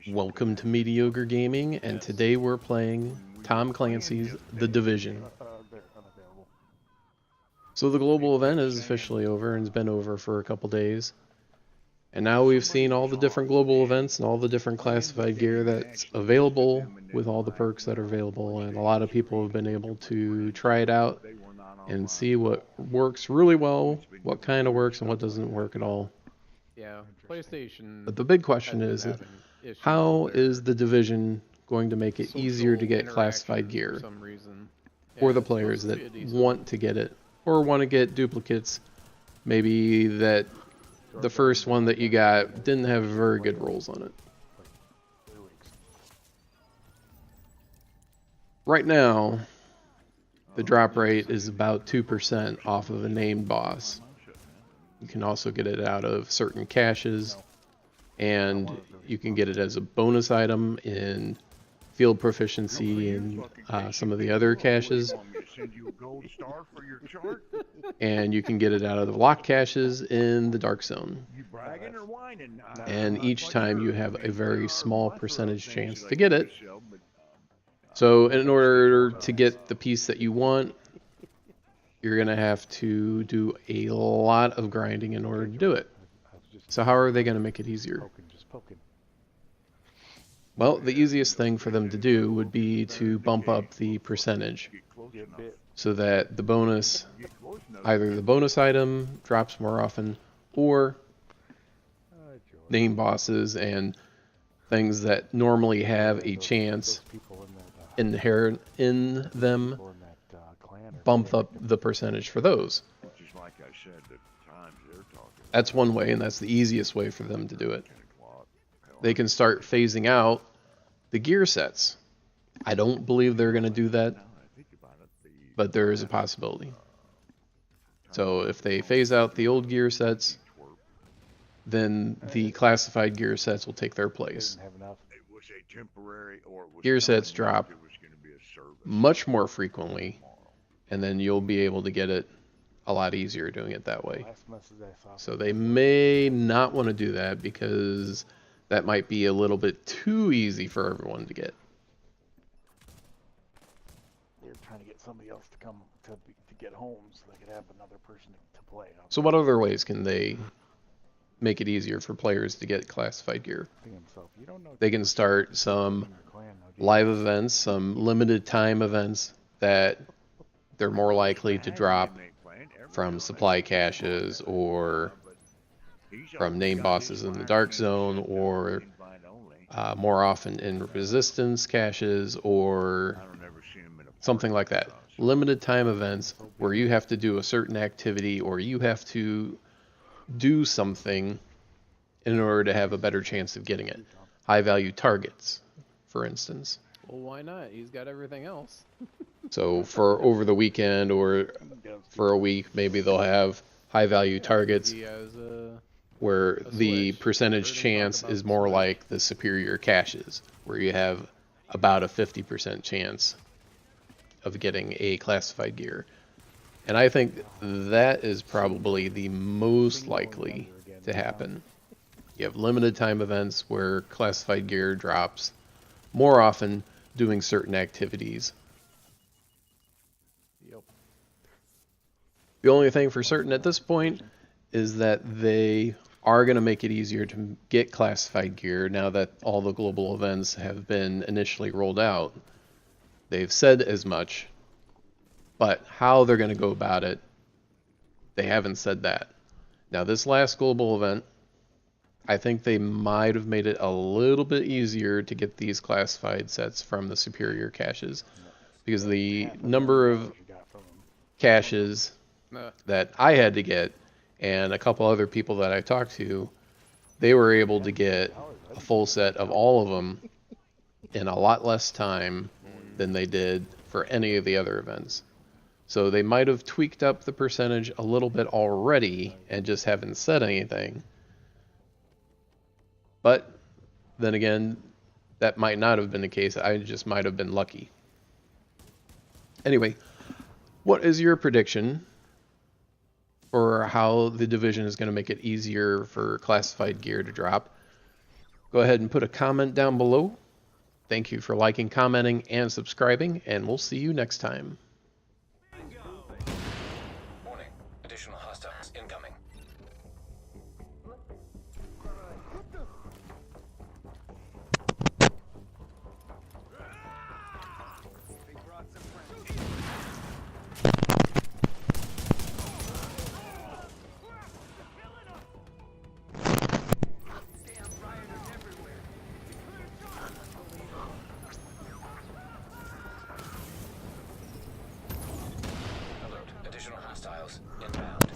Welcome to Mediocre Gaming, and today we're playing Tom Clancy's The Division. So the global event is officially over and has been over for a couple days. And now we've seen all the different global events and all the different classified gear that's available with all the perks that are available, and a lot of people have been able to try it out and see what works really well, what kind of works, and what doesn't work at all. Yeah, PlayStation. But the big question is, how is the Division going to make it easier to get classified gear for some reason? for the players that want to get it or want to get duplicates? Maybe that the first one that you got didn't have very good rolls on it. Right now, the drop rate is about 2% off of a named boss. You can also get it out of certain caches, and you can get it as a bonus item in field proficiency and some of the other caches. And you can get it out of the lock caches in the dark zone. And each time you have a very small percentage chance to get it. So in order to get the piece that you want, you're going to have to do a lot of grinding in order to do it. So how are they going to make it easier? Well, the easiest thing for them to do would be to bump up the percentage so that the bonus, either the bonus item drops more often, or name bosses and things that normally have a chance inherent in them bump up the percentage for those. That's one way, and that's the easiest way for them to do it. They can start phasing out the gear sets. I don't believe they're going to do that, but there is a possibility. So if they phase out the old gear sets, then the classified gear sets will take their place. Gear sets drop much more frequently, and then you'll be able to get it a lot easier doing it that way. So they may not want to do that because that might be a little bit too easy for everyone to get. They're trying to get somebody else to come to get home so they could have another person to play. So what other ways can they make it easier for players to get classified gear? They can start some live events, some limited time events that they're more likely to drop from supply caches or from name bosses in the dark zone, or more often in resistance caches or something like that. Limited time events where you have to do a certain activity or you have to do something in order to have a better chance of getting it. High value targets, for instance. Well, why not? He's got everything else. So for over the weekend or for a week, maybe they'll have high value targets where the percentage chance is more like the superior caches, where you have about a 50% chance of getting a classified gear. And I think that is probably the most likely to happen. You have limited time events where classified gear drops more often doing certain activities. Yep. The only thing for certain at this point is that they are going to make it easier to get classified gear now that all the global events have been initially rolled out. They've said as much, but how they're going to go about it, they haven't said that. Now, this last global event, I think they might have made it a little bit easier to get these classified sets from the superior caches, because the number of caches that I had to get and a couple other people that I talked to, they were able to get a full set of all of them in a lot less time than they did for any of the other events. So they might have tweaked up the percentage a little bit already and just haven't said anything. But then again, that might not have been the case. I just might have been lucky. Anyway, what is your prediction for how the Division is going to make it easier for classified gear to drop? Go ahead and put a comment down below. Thank you for liking, commenting, and subscribing, and we'll see you next time. Warning. Additional hostiles incoming. Alert. Additional hostiles inbound.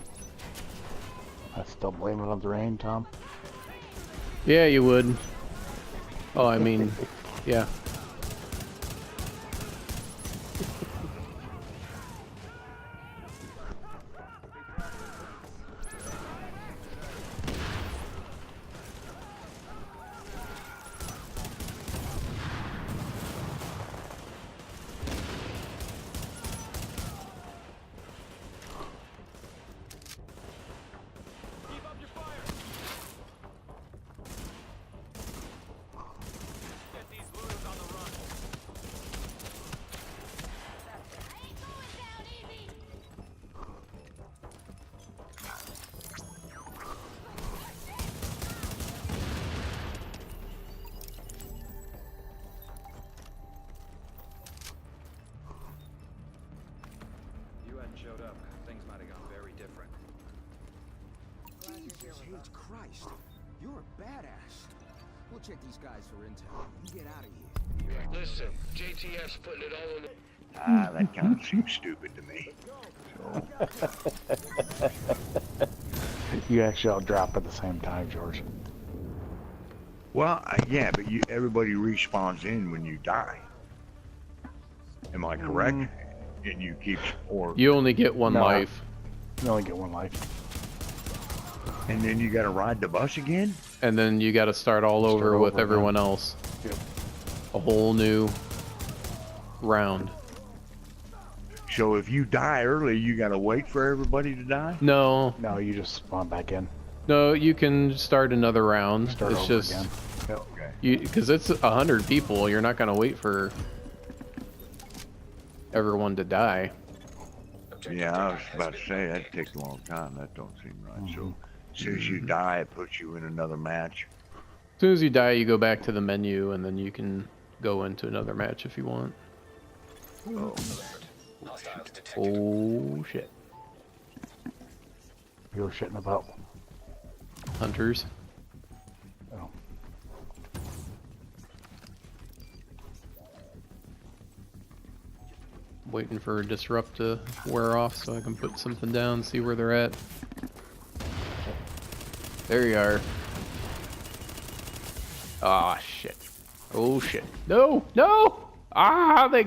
I still blame it on the rain, Tom. Yeah, you would. Oh, I mean, yeah. You hadn't showed up, things might have gone very different. Jesus H. Christ, you're a badass. We'll check these guys for intel. You get out of here. Listen, JTF's putting it all in the... Ah, that kind of seems stupid to me. You actually all drop at the same time, George. Well, yeah, but everybody respawns in when you die. Am I correct? And you keep, or You only get one No. life. You only get one life. and then you got to ride the bus again. And then you got to start all Start over with over everyone else. Yep. A whole new round. So if you die early, you got to wait for everybody to die. No, No, you just spawn back in. no, you can start another round. Start it's over just again. Yep. Okay. you because it's 100 people. You're not gonna wait for everyone to die. Objective Yeah, I was data has about to been say that located. takes a long time. That don't seem right. So as soon as you die, it puts you in another match. As soon as you die, you go back to the menu, and then you can go into another match if you want. Oh, Hostiles detected. Oh shit, You were shitting about. hunters. Oh. Waiting for a disrupt to wear off so I can put something down, see where they're at. There you are. Ah, shit. Oh, shit. No! No! Ah, they